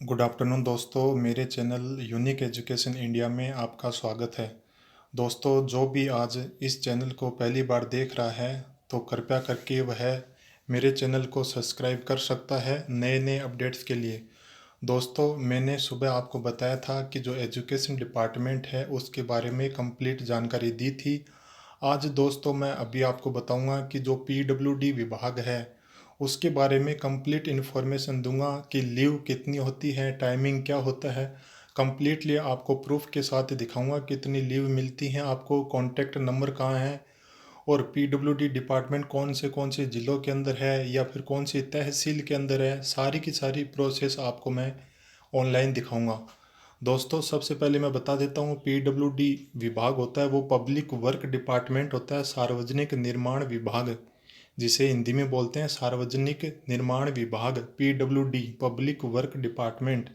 Good afternoon दोस्तों, मेरे channel unique education India में आपका स्वागत है। दोस्तों, जो भी आज इस चैनल को पहली बार देख रहा है तो कृपया करके वह मेरे चैनल को सब्सक्राइब कर सकता है नए नए अपडेट्स के लिए। दोस्तों, मैंने सुबह आपको बताया था कि जो एजुकेशन डिपार्टमेंट है उसके बारे में कंप्लीट जानकारी दी थी। आज दोस्तों मैं अभी आपको बताऊंगा कि जो पीडब्ल्यूडी विभाग है उसके बारे में कंप्लीट इन्फॉर्मेशन दूंगा कि लीव कितनी होती है, टाइमिंग क्या होता है। कंप्लीटली आपको प्रूफ के साथ दिखाऊंगा कितनी लीव मिलती हैं, आपको कॉन्टैक्ट नंबर कहाँ है और पीडब्ल्यूडी डिपार्टमेंट कौन से ज़िलों के अंदर है या फिर कौन सी तहसील के अंदर है। सारी की सारी प्रोसेस आपको मैं ऑनलाइन दिखाऊंगा। दोस्तों, सबसे पहले मैं बता देता हूँ पीडब्ल्यूडी विभाग होता है वो पब्लिक वर्क डिपार्टमेंट होता है, सार्वजनिक निर्माण विभाग जिसे हिंदी में बोलते हैं सार्वजनिक निर्माण विभाग, पीडब्ल्यूडी पब्लिक वर्क डिपार्टमेंट।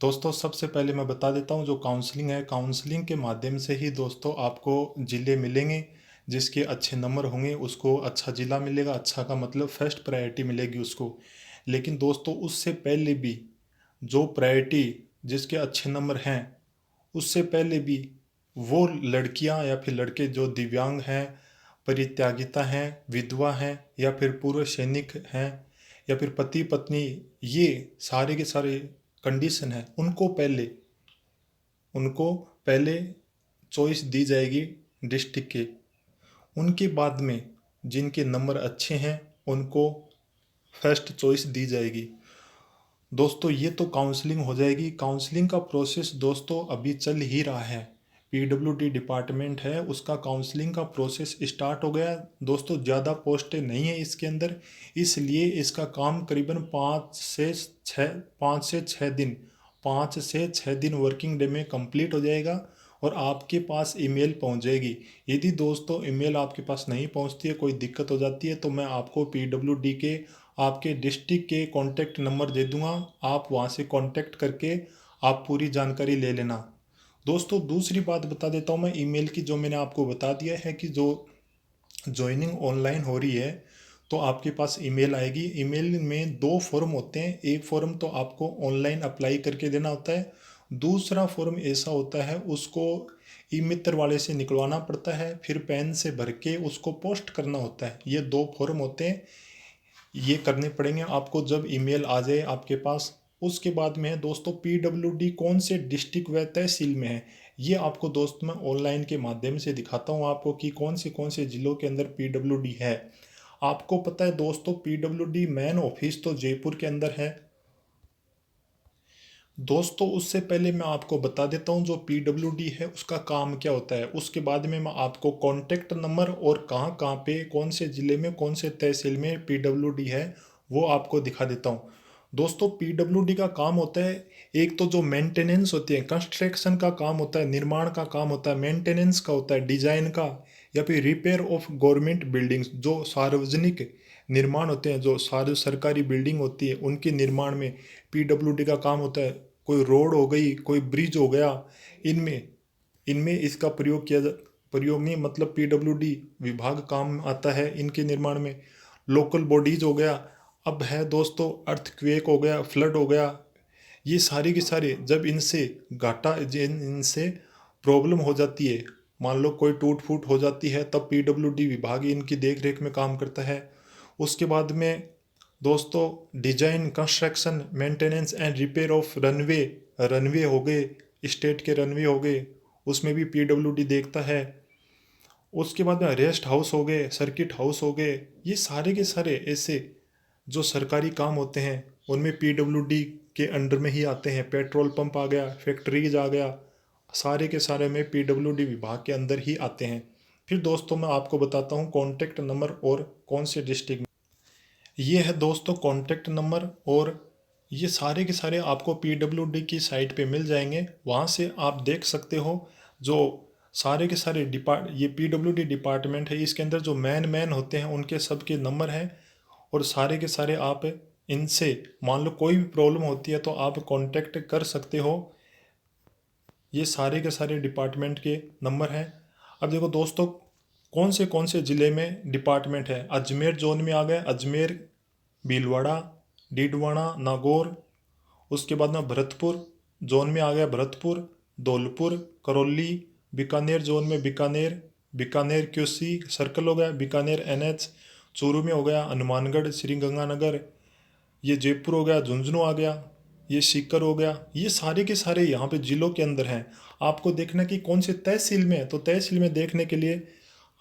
दोस्तों, सबसे पहले मैं बता देता हूँ जो काउंसलिंग है, काउंसलिंग के माध्यम से ही दोस्तों आपको ज़िले मिलेंगे। जिसके अच्छे नंबर होंगे उसको अच्छा ज़िला मिलेगा। अच्छा का मतलब फर्स्ट प्रायोरिटी मिलेगी उसको। लेकिन दोस्तों, उससे पहले भी जो प्रायोरिटी जिसके अच्छे नंबर हैं उससे पहले भी वो लड़कियां या फिर लड़के जो दिव्यांग हैं, परित्यागिता हैं, विधवा हैं या फिर पूर्व सैनिक हैं या फिर पति पत्नी, ये सारे के सारे कंडीशन है उनको पहले चॉइस दी जाएगी डिस्ट्रिक्ट के। उनके बाद में जिनके नंबर अच्छे हैं उनको फर्स्ट चॉइस दी जाएगी। दोस्तों, ये तो काउंसलिंग हो जाएगी। काउंसलिंग का प्रोसेस दोस्तों अभी चल ही रहा है। पीडब्ल्यूडी डिपार्टमेंट है उसका काउंसलिंग का प्रोसेस स्टार्ट हो गया। दोस्तों, ज़्यादा पोस्टें नहीं है इसके अंदर, इसलिए इसका काम करीबन 5 से 6 दिन वर्किंग डे में कंप्लीट हो जाएगा और आपके पास ईमेल पहुंच जाएगी। यदि दोस्तों ईमेल आपके पास नहीं पहुंचती है, कोई दिक्कत हो जाती है, तो मैं आपको पीडब्ल्यूडी के आपके डिस्ट्रिक्ट के कॉन्टैक्ट नंबर दे दूंगा। आप वहां से कॉन्टैक्ट करके आप पूरी जानकारी ले लेना। दोस्तों, दूसरी बात बता देता हूँ मैं ईमेल की, जो मैंने आपको बता दिया है कि जो ज्वाइनिंग ऑनलाइन हो रही है तो आपके पास ईमेल आएगी। ईमेल में दो फॉर्म होते हैं। एक फॉर्म तो आपको ऑनलाइन अप्लाई करके देना होता है, दूसरा फॉर्म ऐसा होता है उसको ई मित्र वाले से निकलवाना पड़ता है, फिर पेन से भर के उसको पोस्ट करना होता है। ये दो फॉर्म होते हैं, ये करने पड़ेंगे आपको जब ईमेल आ जाए आपके पास। उसके बाद में है दोस्तों पीडब्ल्यूडी कौन से डिस्ट्रिक्ट व तहसील में है, ये आपको दोस्त मैं ऑनलाइन के माध्यम से दिखाता हूँ आपको कि कौन से ज़िलों के अंदर पीडब्ल्यूडी है। आपको पता है दोस्तों पीडब्ल्यूडी मेन ऑफिस तो जयपुर के अंदर है। दोस्तों, उससे पहले मैं आपको बता देता हूँ जो पीडब्ल्यूडी है उसका काम क्या होता है। उसके बाद में मैं आपको कॉन्टैक्ट नंबर और कहाँ कहाँ पे कौन से ज़िले में कौन से तहसील में पीडब्ल्यूडी है वो आपको दिखा देता हूँ। दोस्तों, पीडब्ल्यूडी का काम होता है, एक तो जो मेंटेनेंस होती है, कंस्ट्रक्शन का काम होता है, निर्माण का काम होता है, मेंटेनेंस का होता है, डिजाइन का, या फिर रिपेयर ऑफ गवर्नमेंट बिल्डिंग्स, जो सार्वजनिक निर्माण होते हैं, जो सारे सरकारी बिल्डिंग होती है उनके निर्माण में पीडब्ल्यूडी का काम होता है। कोई रोड हो गई, कोई ब्रिज हो गया, इनमें इनमें इसका प्रयोग में मतलब पीडब्ल्यूडी विभाग काम आता है इनके निर्माण में। लोकल बॉडीज हो गया, अब है दोस्तों अर्थक्वेक हो गया, फ्लड हो गया, ये सारे के सारे जब इनसे इनसे प्रॉब्लम हो जाती है, मान लो कोई टूट फूट हो जाती है, तब पीडब्ल्यूडी विभाग इनकी देख रेख में काम करता है। उसके बाद में दोस्तों design, construction, maintenance and repair of runway, runway हो गए, स्टेट के रनवे हो गए, उसमें भी पीडब्ल्यूडी देखता है। उसके बाद में रेस्ट हाउस हो गए, सर्किट हाउस हो गए, ये सारे के सारे ऐसे जो सरकारी काम होते हैं उनमें पीडब्ल्यूडी के अंडर में ही आते हैं। पेट्रोल पंप आ गया, फैक्ट्रीज आ गया, सारे के सारे में पीडब्ल्यूडी विभाग के अंदर ही आते हैं। फिर दोस्तों मैं आपको बताता हूँ कॉन्टैक्ट नंबर और कौन से डिस्ट्रिक्ट। ये है दोस्तों कॉन्टैक्ट नंबर, और ये सारे के सारे आपको पीडब्ल्यूडी की साइट पे मिल जाएंगे, वहाँ से आप देख सकते हो। जो सारे के सारे ये पीडब्ल्यूडी डिपार्टमेंट है, इसके अंदर जो मैन होते हैं उनके सबके नंबर हैं, और सारे के सारे आप इनसे मान लो कोई भी प्रॉब्लम होती है तो आप कांटेक्ट कर सकते हो। ये सारे के सारे डिपार्टमेंट के नंबर हैं। अब देखो दोस्तों कौन से ज़िले में डिपार्टमेंट है। अजमेर जोन में आ गए, अजमेर, भीलवाड़ा, डीडवाना, नागौर, उसके बाद में भरतपुर जोन में आ गया भरतपुर, धौलपुर, करौली, बीकानेर जोन में बीकानेर, बीकानेर क्यूसी सर्कल हो गया, बीकानेर एनएच, चूरू में हो गया हनुमानगढ़, श्री गंगानगर, ये जयपुर हो गया, झुंझुनू आ गया, ये सीकर हो गया। ये सारे के सारे यहाँ पे जिलों के अंदर हैं। आपको देखना कि कौन से तहसील में है, तो तहसील में देखने के लिए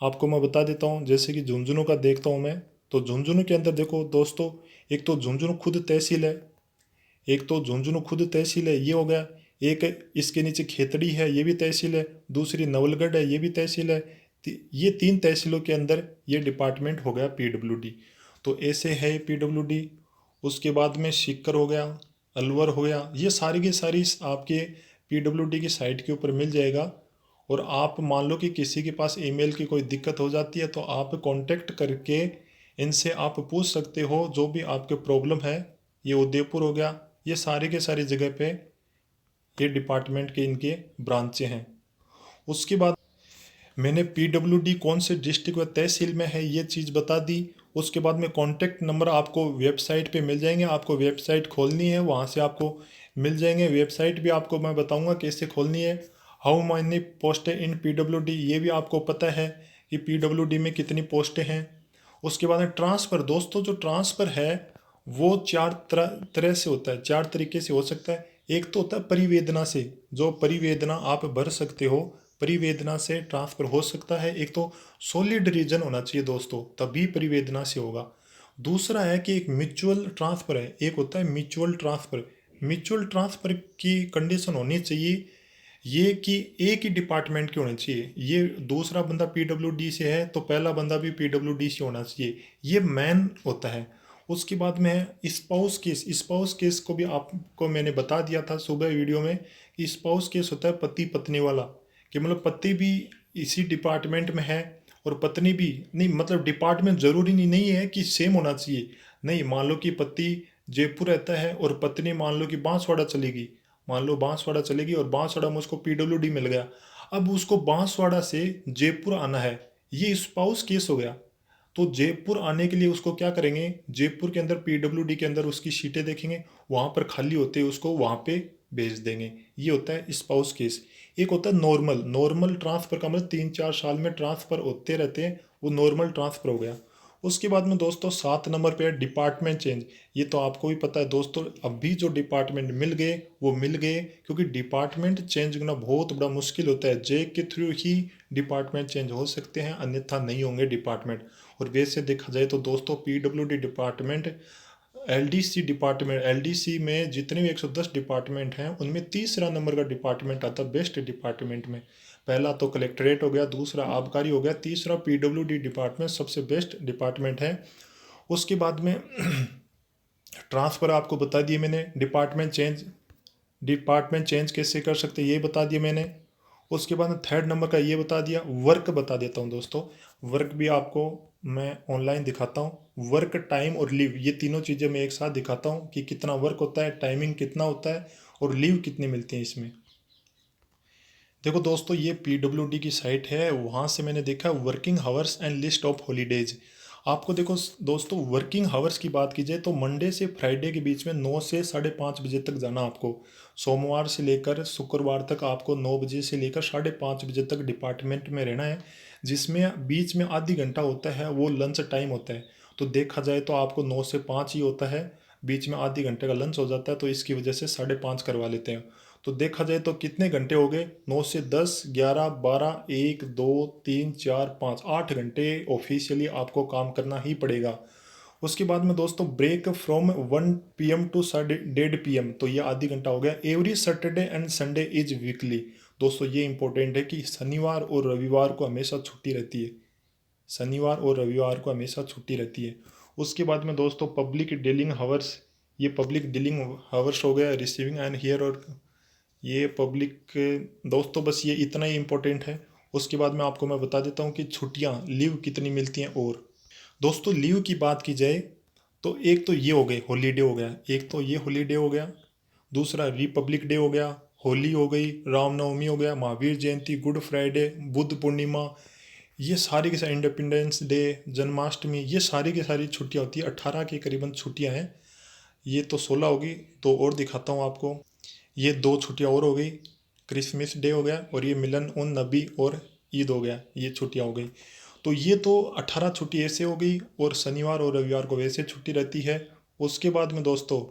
आपको मैं बता देता हूँ। जैसे कि झुंझुनू का देखता हूँ मैं, तो झुंझुनू के अंदर देखो दोस्तों, एक तो झुंझुनू खुद तहसील है, एक तो झुंझुनू खुद तहसील है, ये हो गया। एक इसके नीचे खेतड़ी है, ये भी तहसील है। दूसरी नवलगढ़ है, ये भी तहसील है। ये 3 तहसीलों के अंदर ये डिपार्टमेंट हो गया पीडब्ल्यूडी। तो ऐसे है पीडब्ल्यूडी। उसके बाद में सीकर हो गया, अलवर हो गया। ये सारी की सारी आपके पीडब्ल्यूडी की साइट के ऊपर मिल जाएगा। और आप मान लो कि किसी के पास ईमेल की कोई दिक्कत हो जाती है, तो आप कांटेक्ट करके इनसे आप पूछ सकते हो जो भी आपके प्रॉब्लम है। ये उदयपुर हो गया, ये सारे के सारी जगह पे ये डिपार्टमेंट के इनके ब्रांचें हैं। उसके बाद मैंने पीडब्ल्यूडी कौन से डिस्ट्रिक्ट व तहसील में है ये चीज़ बता दी। उसके बाद में कॉन्टैक्ट नंबर आपको वेबसाइट पे मिल जाएंगे। आपको वेबसाइट खोलनी है, वहाँ से आपको मिल जाएंगे। वेबसाइट भी आपको मैं बताऊंगा कैसे खोलनी है। हाउ मैनी पोस्टें इन पीडब्ल्यूडी, ये भी आपको पता है कि पीडब्ल्यूडी में कितनी पोस्टें हैं। उसके बाद में ट्रांसफ़र, दोस्तों जो ट्रांसफ़र है वो 4 तरह से होता है, 4 तरीके से हो सकता है। एक तो होता है परिवेदना से, जो परिवेदना आप भर सकते हो, परिवेदना से ट्रांसफ़र हो सकता है। एक तो सॉलिड रीजन होना चाहिए दोस्तों, तभी परिवेदना से होगा। दूसरा है कि एक म्यूचुअल ट्रांसफ़र है, एक होता है म्यूचुअल ट्रांसफ़र। म्यूचुअल ट्रांसफ़र की कंडीशन होनी चाहिए ये कि एक ही डिपार्टमेंट के होने चाहिए। ये दूसरा बंदा पीडब्ल्यूडी से है तो पहला बंदा भी पीडब्ल्यूडी से होना चाहिए, ये मेन होता है। उसके बाद में है स्पाउस केस। स्पाउस केस को भी आपको मैंने बता दिया था सुबह वीडियो में कि स्पाउस केस होता है पति पत्नी वाला, कि मतलब पति भी इसी डिपार्टमेंट में है और पत्नी भी नहीं, मतलब डिपार्टमेंट ज़रूरी नहीं है कि सेम होना चाहिए। नहीं, मान लो कि पति जयपुर रहता है और पत्नी मान लो कि बांसवाड़ा चलेगी, मान लो बांसवाड़ा चलेगी और बांसवाड़ा में उसको पीडब्ल्यूडी मिल गया। अब उसको बांसवाड़ा से जयपुर आना है, ये स्पाउस केस हो गया। तो जयपुर आने के लिए उसको क्या करेंगे, जयपुर के अंदर पीडब्ल्यूडी के अंदर उसकी सीटें देखेंगे, वहाँ पर खाली होते हैं उसको वहाँ पे भेज देंगे। ये होता है स्पाउस केस। एक होता है नॉर्मल। नॉर्मल ट्रांसफ़र का मतलब 3-4 साल में ट्रांसफ़र होते रहते हैं, वो नॉर्मल ट्रांसफ़र हो गया। उसके बाद में दोस्तों 7 नंबर पे है डिपार्टमेंट चेंज। ये तो आपको भी पता है दोस्तों, अभी जो डिपार्टमेंट मिल गए वो मिल गए, क्योंकि डिपार्टमेंट चेंज करना बहुत बड़ा मुश्किल होता है। जे के थ्रू ही डिपार्टमेंट चेंज हो सकते हैं, अन्यथा नहीं होंगे डिपार्टमेंट। और वैसे देखा जाए तो दोस्तों PWD department, LDC department, LDC में जितने भी 110 डिपार्टमेंट हैं उनमें तीसरा नंबर का डिपार्टमेंट आता है बेस्ट डिपार्टमेंट में। पहला तो कलेक्ट्रेट हो गया, दूसरा आबकारी हो गया, तीसरा पीडब्ल्यूडी डिपार्टमेंट सबसे बेस्ट डिपार्टमेंट है। उसके बाद में ट्रांसफ़र आपको बता दिए मैंने। डिपार्टमेंट चेंज कैसे कर सकते ये बता दिया मैंने। उसके बाद में 3rd नंबर का ये बता दिया। वर्क बता देता हूँ दोस्तों, वर्क भी आपको मैं ऑनलाइन दिखाता हूँ। वर्क, टाइम और लीव, ये तीनों चीज़ें मैं एक साथ दिखाता हूँ कि कितना वर्क होता है, टाइमिंग कितना होता है और लीव कितनी मिलती है इसमें। देखो दोस्तों, ये पीडब्ल्यूडी की साइट है, वहाँ से मैंने देखा working hours and list of holidays. आपको देखो दोस्तों, वर्किंग हावर्स की बात की जाए तो मंडे से फ्राइडे के बीच में 9 से 5:30 बजे तक जाना आपको। सोमवार से लेकर शुक्रवार तक आपको 9 बजे से लेकर 5:30 बजे तक डिपार्टमेंट में रहना है, जिसमें बीच में आधी घंटा होता है वो लंच टाइम होता है। तो देखा जाए तो आपको 9 से 5 ही होता है, बीच में आधी घंटे का लंच हो जाता है, तो इसकी वजह से 5:30 करवा लेते हैं। तो देखा जाए तो कितने घंटे हो गए, 9 से 10, 11, 12, 1, 2, 3, 4, 5, 8 घंटे ऑफिशियली आपको काम करना ही पड़ेगा। उसके बाद में दोस्तों break from 1 PM to 1:30 PM, तो ये आधी घंटा हो गया। Every Saturday and Sunday is weekly. दोस्तों ये इंपॉर्टेंट है कि शनिवार और रविवार को हमेशा छुट्टी रहती है, शनिवार और रविवार को हमेशा छुट्टी रहती है। उसके बाद में दोस्तों पब्लिक डीलिंग हावर्स, ये पब्लिक डीलिंग हावर्स हो गया, रिसीविंग एंड हियर, और ये पब्लिक, दोस्तों बस ये इतना ही इम्पोर्टेंट है। उसके बाद में आपको मैं बता देता हूँ कि छुट्टियाँ, लीव कितनी मिलती हैं। और दोस्तों लीव की बात की जाए तो एक तो ये हो गए हॉलीडे हो गया, एक तो ये हॉलीडे हो गया, दूसरा रिपब्लिक डे हो गया, होली हो गई, रामनवमी हो गया, महावीर जयंती, गुड फ्राइडे, बुद्ध पूर्णिमा, ये सारी के सारी, इंडिपेंडेंस डे, जन्माष्टमी, ये सारी की सारी छुट्टियाँ होती है। 18 के करीबन छुट्टियाँ हैं। ये तो 16 होगी। तो और दिखाता हूँ आपको, ये 2 छुट्टियाँ और हो गई, क्रिसमस डे हो गया और ये मिलन उन नबी और ईद हो गया, ये छुट्टियाँ हो गई। तो ये तो 18 छुट्टी ऐसे हो गई, और शनिवार और रविवार को वैसे छुट्टी रहती है। उसके बाद में दोस्तों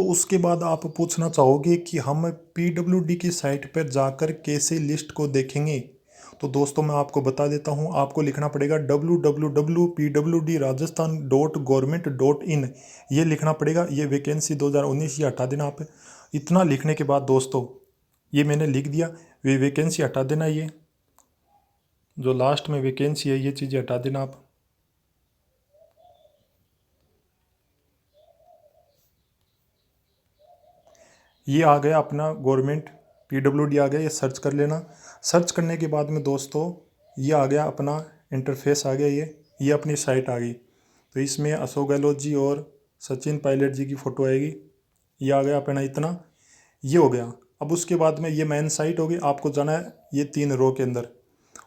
उसके बाद आप पूछना चाहोगे कि हम पीडब्ल्यूडी की साइट पर जाकर कैसे लिस्ट को देखेंगे। तो दोस्तों मैं आपको बता देता हूँ, आपको लिखना पड़ेगा www.pwdrajasthan.government.in, ये लिखना पड़ेगा। ये वैकेंसी 2019 ये हटा देना आप। इतना लिखने के बाद दोस्तों, ये मैंने लिख दिया, वे वैकेंसी हटा देना, ये जो लास्ट में वैकेंसी है ये चीज़ें हटा देना आप। ये आ गया अपना गवर्नमेंट पीडब्ल्यूडी आ गया, ये सर्च कर लेना। सर्च करने के बाद में दोस्तों ये आ गया अपना इंटरफेस आ गया, ये अपनी साइट आ गई। तो इसमें अशोक गहलोत जी और सचिन पायलट जी की फ़ोटो आएगी। ये आ गया अपना इतना, ये हो गया। अब उसके बाद में ये मेन साइट होगी, आपको जाना है ये 3 रो के अंदर,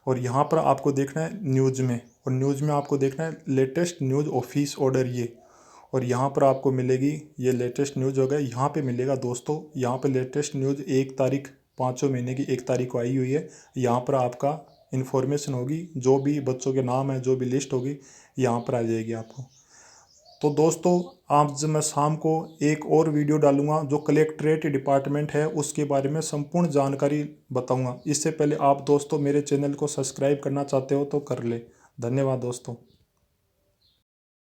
और यहाँ पर आपको देखना है न्यूज़ में, और न्यूज़ में आपको देखना है लेटेस्ट न्यूज़ ऑफिस ऑर्डर ये, और यहाँ पर आपको मिलेगी ये लेटेस्ट न्यूज़ हो गया, यहाँ पे मिलेगा दोस्तों। यहाँ पे लेटेस्ट न्यूज़ 1 तारीख 5वें महीने की 1 तारीख को आई हुई है। यहाँ पर आपका इन्फॉर्मेशन होगी, जो भी बच्चों के नाम है, जो भी लिस्ट होगी यहाँ पर आ जाएगी आपको। तो दोस्तों आज मैं शाम को एक और वीडियो डालूंगा जो कलेक्ट्रेट डिपार्टमेंट है उसके बारे में संपूर्ण जानकारी बताऊंगा। इससे पहले आप दोस्तों मेरे चैनल को सब्सक्राइब करना चाहते हो तो कर ले। धन्यवाद दोस्तों।